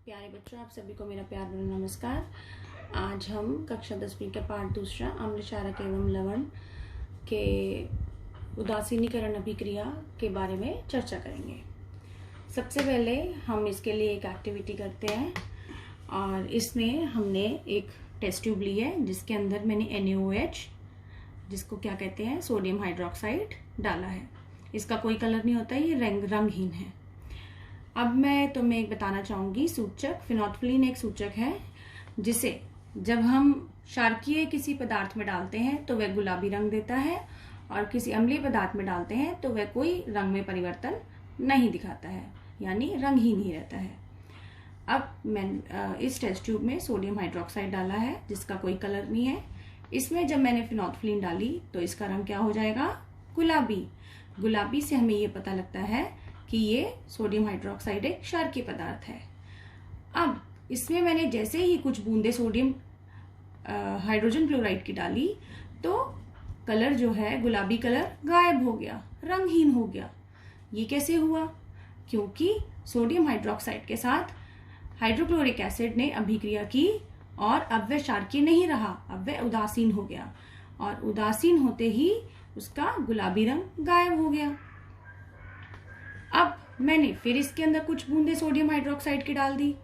प्यारे बच्चों, आप सभी को मेरा प्यार भरा नमस्कार। आज हम कक्षा 10वीं का पाठ दूसरा अम्ल क्षारक एवं लवण के उदासीनीकरण अभिक्रिया के बारे में चर्चा करेंगे। सबसे पहले हम इसके लिए एक एक्टिविटी करते हैं और इसमें हमने एक टेस्ट ट्यूब ली है जिसके अंदर मैंने NaOH, जिसको क्या कहते हैं सोडियम हाइड्रोक्साइड, डाला है। इसका कोई कलर नहीं होता, ये रंगहीन है। अब मैं तुम्हें एक बताना चाहूंगी सूचक। फिनोल्फ्थालीन एक सूचक है जिसे जब हम क्षारकीय किसी पदार्थ में डालते हैं तो वह गुलाबी रंग देता है और किसी अम्लीय पदार्थ में डालते हैं तो वह कोई रंग में परिवर्तन नहीं दिखाता है, यानी रंगहीन ही रहता है। अब मैं इस टेस्ट ट्यूब में सोडियम हाइड्रोक्साइड डाला है जिसका कोई कलर नहीं है। इसमें जब मैंने फिनोल्फ्थालीन डाली तो इसका रंग क्या हो जाएगा? गुलाबी। गुलाबी से हमें ये पता लगता है कि ये सोडियम हाइड्रोक्साइड एक क्षारकीय पदार्थ है। अब इसमें मैंने जैसे ही कुछ बूंदे सोडियम हाइड्रोजन क्लोराइड की डाली तो कलर जो है गुलाबी कलर गायब हो गया, रंगहीन हो गया। ये कैसे हुआ? क्योंकि सोडियम हाइड्रोक्साइड के साथ हाइड्रोक्लोरिक एसिड ने अभिक्रिया की और अब वह क्षारकीय नहीं रहा, अब वह उदासीन हो गया और उदासीन होते ही उसका गुलाबी रंग गायब हो गया। अब मैंने फिर इसके अंदर कुछ बूंदे सोडियम हाइड्रोक्साइड की डाल दी।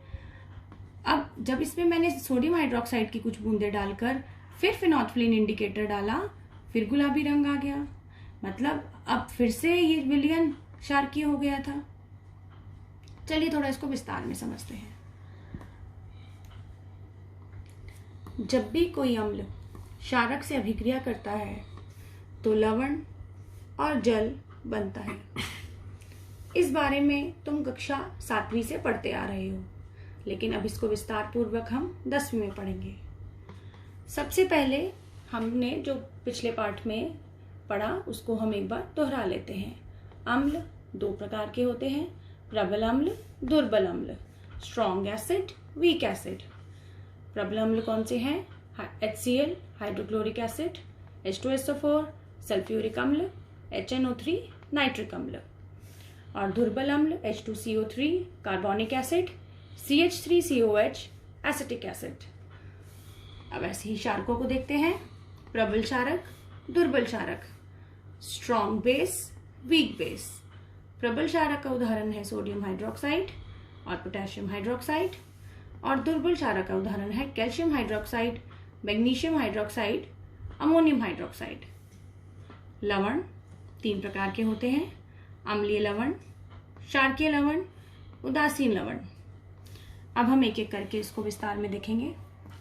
अब जब इसमें मैंने सोडियम हाइड्रोक्साइड की कुछ बूंदे डालकर फिर फिनोल्फ्थालीन इंडिकेटर डाला, फिर गुलाबी रंग आ गया। मतलब अब फिर से ये विलयन क्षारकीय हो गया था। चलिए थोड़ा इसको विस्तार में समझते हैं। जब भी कोई अम्ल क्षारक से अभिक्रिया करता है तो लवण और जल बनता है। इस बारे में तुम कक्षा 7वीं से पढ़ते आ रहे हो, लेकिन अब इसको विस्तार पूर्वक हम 10वीं में पढ़ेंगे। सबसे पहले हमने जो पिछले पाठ में पढ़ा उसको हम एक बार दोहरा लेते हैं। अम्ल दो प्रकार के होते हैं, प्रबल अम्ल, दुर्बल अम्ल, स्ट्रॉन्ग एसिड, वीक एसिड। प्रबल अम्ल कौन से हैं? HCl hydrochloric acid, H2SO4 sulphuric अम्ल, HNO3 नाइट्रिक अम्ल। और दुर्बल अम्ल H2CO3 carbonic acid, CH3COH acetic acid. अब ऐसे ही क्षारकों को देखते हैं। प्रबल क्षारक, दुर्बल क्षारक, स्ट्रॉन्ग बेस, वीक बेस। प्रबल क्षारक का उदाहरण है सोडियम हाइड्रोक्साइड और पोटेशियम हाइड्रोक्साइड और दुर्बल क्षारक का उदाहरण है calcium hydroxide, magnesium hydroxide, ammonium hydroxide. लवण 3 प्रकार के होते हैं, अम्लीय लवण, क्षारकीय लवण, उदासीन लवण। अब हम एक एक करके इसको विस्तार में देखेंगे।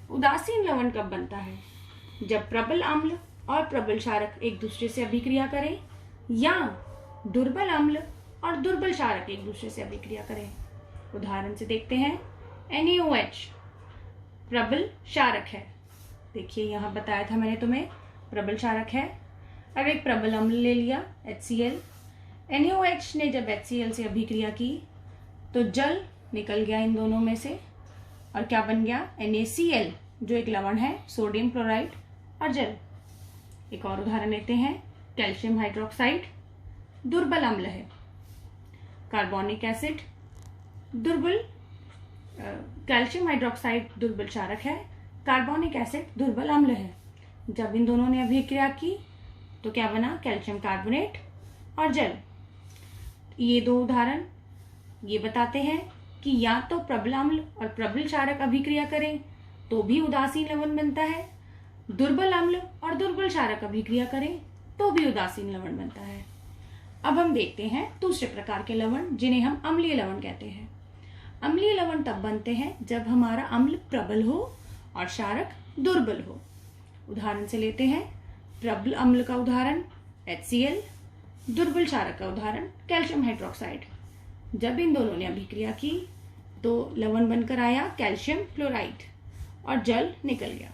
उदासीन लवण कब बनता है? जब प्रबल अम्ल और प्रबल क्षारक एक दूसरे से अभिक्रिया करें या दुर्बल अम्ल और दुर्बल क्षारक एक दूसरे से अभिक्रिया करें। उदाहरण से देखते हैं। NaOH प्रबल क्षारक है। देखिए यहाँ बताया था मैंने तुम्हें, प्रबल क्षारक है। अब एक प्रबल अम्ल ले लिया HCl। NaOH ने जब HCl से अभिक्रिया की तो जल निकल गया इन दोनों में से और क्या बन गया? NaCl, जो एक लवण है, सोडियम क्लोराइड और जल। एक और उदाहरण लेते हैं। कैल्शियम हाइड्रोक्साइड दुर्बल अम्ल है। कार्बोनिक एसिड दुर्बल, कैल्शियम हाइड्रोक्साइड दुर्बल क्षारक है, कार्बोनिक एसिड दुर्बल अम्ल है। जब इन दोनों ने अभिक्रिया की तो क्या बना? कैल्शियम कार्बोनेट और जल। ये दो उदाहरण ये बताते हैं कि या तो प्रबल अम्ल और प्रबल क्षारक अभिक्रिया करें तो भी उदासीन लवण बनता है, दुर्बल अम्ल और दुर्बल क्षारक अभिक्रिया करें तो भी उदासीन लवण बनता है। अब हम देखते हैं दूसरे प्रकार के लवण जिन्हें हम अम्लीय लवण कहते हैं। अम्लीय लवण तब बनते हैं जब हमारा अम्ल प्रबल हो और क्षारक दुर्बल हो। उदाहरण से लेते हैं। प्रबल अम्ल का उदाहरण HCl, दुर्बल क्षारक का उदाहरण कैल्शियम हाइड्रोक्साइड। जब इन दोनों ने अभिक्रिया की तो लवण बनकर आया कैल्शियम क्लोराइड और जल निकल गया।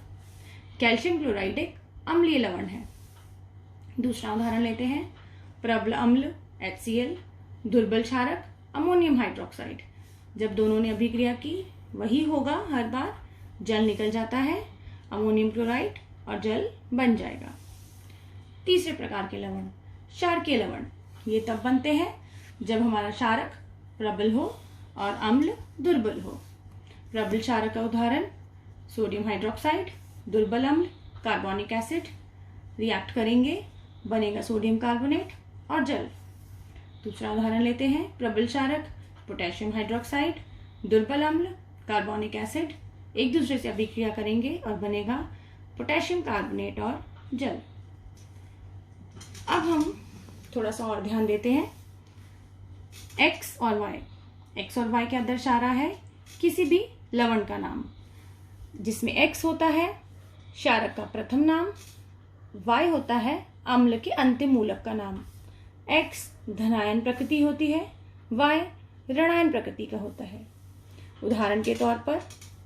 कैल्शियम क्लोराइड एक अम्लीय लवण है। दूसरा उदाहरण लेते हैं। प्रबल अम्ल HCl, दुर्बल क्षारक अमोनियम हाइड्रोक्साइड। जब दोनों ने अभिक्रिया की वही होगा हर बार, जल निकल जाता है, अमोनियम क्लोराइड और जल बन जाएगा। तीसरे प्रकार के लवण क्षारकीय लवण। ये तब बनते हैं जब हमारा क्षारक प्रबल हो और अम्ल दुर्बल हो। प्रबल क्षारक का उदाहरण सोडियम हाइड्रोक्साइड, दुर्बल अम्ल, कार्बोनिक एसिड। रिएक्ट करेंगे, बनेगा सोडियम कार्बोनेट और जल। दूसरा उदाहरण लेते हैं, प्रबल क्षारक पोटेशियम हाइड्रोक्साइड, दुर्बल अम्ल, कार्बोनिक एसिड एक दूसरे से अभिक्रिया करेंगे और बनेगा पोटेशियम कार्बोनेट और जल। अब हम थोड़ा सा और ध्यान देते हैं, एक्स और वाई। एक्स और वाई क्या दर्शा रहा है? किसी भी लवण का नाम, जिसमें एक्स होता है क्षारक का प्रथम नाम, वाई होता है अम्ल के अंतिम मूलक का नाम। एक्स धनायन प्रकृति होती है, वाई ऋणायन प्रकृति का होता है। उदाहरण के तौर पर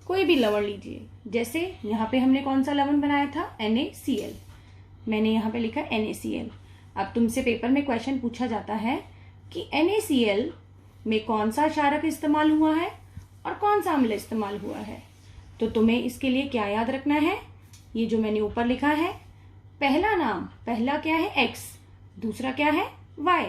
कोई भी लवण लीजिए, जैसे यहाँ पे हमने कौन सा लवण बनाया था? NaCl। मैंने यहाँ पे लिखा NaCl। अब तुमसे पेपर में क्वेश्चन पूछा जाता है कि NaCl में कौन सा क्षारक इस्तेमाल हुआ है और कौन सा अम्ल इस्तेमाल हुआ है, तो तुम्हें इसके लिए क्या याद रखना है? ये जो मैंने ऊपर लिखा है, पहला नाम, पहला क्या है? X, दूसरा क्या है? Y।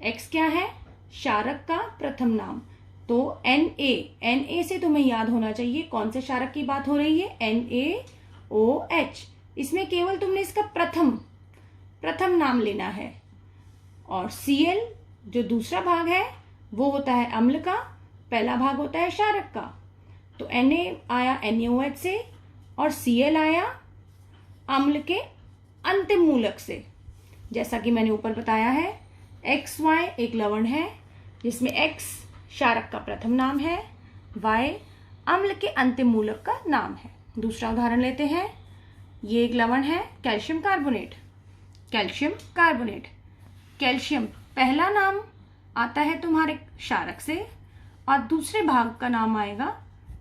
X क्या है? क्षारक का प्रथम नाम, तो Na से तुम्हें याद होना चाहिए कौन से क्षारक की बात हो रही है? NaOH। इसमें केवल तुमने इसका प्रथम नाम लेना है। और Cl जो दूसरा भाग है वो होता है अम्ल का, पहला भाग होता है क्षारक का। तो Na आया NaOH से और Cl आया अम्ल के अंतिम मूलक से। जैसा कि मैंने ऊपर बताया है, XY एक लवण है जिसमें X क्षारक का प्रथम नाम है, Y अम्ल के अंतिम मूलक का नाम है। दूसरा उदाहरण लेते हैं, ये एक लवण है calcium carbonate. Calcium carbonate, calcium पहला नाम आता है तुम्हारे क्षारक से और दूसरे भाग का नाम आएगा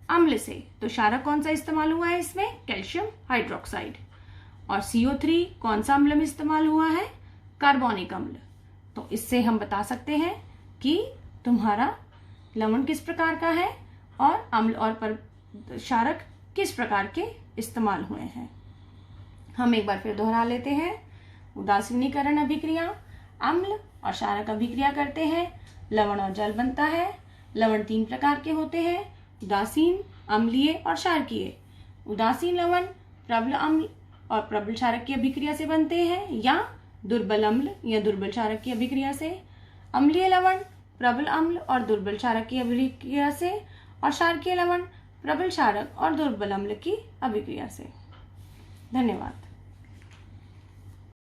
अम्ल से। तो क्षारक कौन सा इस्तेमाल हुआ है इसमें? Calcium hydroxide. और CO3 कौन सा अम्ल में इस्तेमाल हुआ है? कार्बोनिक अम्ल। तो इससे हम बता सकते हैं कि तुम्हारा लवण किस प्रकार का है और अम्ल और क्षारक किस प्रकार के इस्तेमाल हुए हैं। हम एक बार फिर दोहरा लेते हैं, उदासीनीकरण अभिक्रिया, अम्ल और क्षारक अभिक्रिया करते हैं, लवण और जल बनता है। लवण 3 प्रकार के होते हैं, उदासीन, अम्लीय और क्षारकीय। उदासीन लवण प्रबल अम्ल और प्रबल क्षारक की अभिक्रिया से बनते हैं या दुर्बल अम्ल या दुर्बल क्षारक की अभिक्रिया से। अम्लीय लवण प्रबल अम्ल और दुर्बल क्षारक की अभिक्रिया से, और क्षारकीय लवण प्रबल क्षारक और दुर्बल अम्ल की अभिक्रिया से। धन्यवाद।